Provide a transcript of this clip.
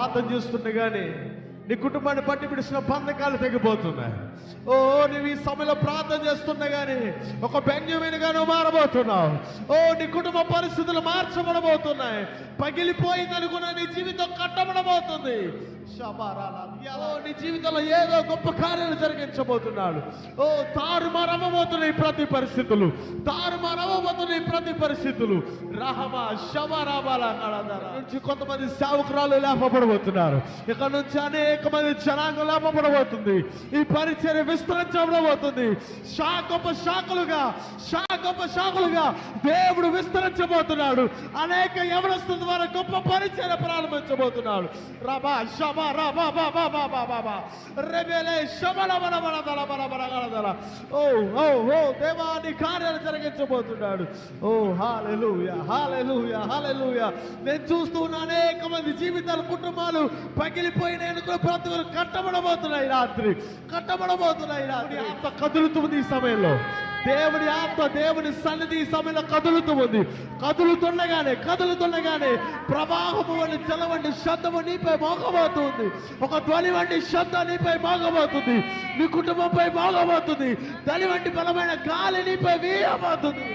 ప్రార్థన చేస్తుండగానే నీ కుటుంబాన్ని పట్టి పిడిచిన బంధకాలు తెగిపోతున్నాయి. ఓ నువ్వు ఈ సమయంలో ప్రార్థన చేస్తుండగానే ఒక బెంజమిన్గా నువ్వు మారబోతున్నావు. ఓ నీ కుటుంబ పరిస్థితులు మార్చబడబోతున్నాయి. పగిలిపోయిందనుకున్న నీ జీవితం కట్టబడబోతుంది. నీ జీవితంలో ఏదో గొప్ప కార్యాలు జరిగించబోతున్నాడు. ఓ తారుమారవ్వబోతున్నాయి ప్రతి పరిస్థితులు, తారుమారవ్వబోతున్నాయి ప్రతి పరిస్థితులు. రహమా శబరాబాల నుంచి కొంతమంది సేవకురాలు లేపబడబోతున్నారు. ఇక్కడ నుంచి అనేక మంది జనాంగం లేపబడబోతుంది. ఈ పరిచర్య విస్తరించబడబోతుంది. గొప్ప శాఖలుగా దేవుడు విస్తరించబోతున్నాడు. అనేక యవనస్తుల ద్వారా గొప్ప పరిచర్య ప్రారంభించబోతున్నాడు. రబా శబా రబా బాబా బాబా బాబా రెబెలే శబల బల బల దల బల బల గల దల. ఓ ఓ ఓ దేవాని కార్యాలు జరిగించబోతున్నాడు. ఓ హల్లెలూయా హల్లెలూయా హల్లెలూయా. నేను చూస్తూ ఉన్న అనేక మంది జీవితాలు, కుటుంబాలు పగిలిపోయిన బ్రతుకులు కట్టబడబోతున్నాయి. రాత్రి కట్టబడబోతున్నాయి. రాత్రి ఆత్మ కదులుతుంది. ఈ సమయంలో దేవుని ఆత్మ, దేవుని సన్నిధి ఈ సమయంలో కదులుతుంది. కదులుతుండగానే ప్రవాహము వంటి జల వంటి శబ్దము నీపై మోగబోతుంది. ఒక ధ్వని వంటి శబ్దం నీపై మోగబోతుంది. నీ కుటుంబంపై మోగబోతుంది. ధ్వని వంటి బలమైన గాలి నీపై వీయబోతుంది.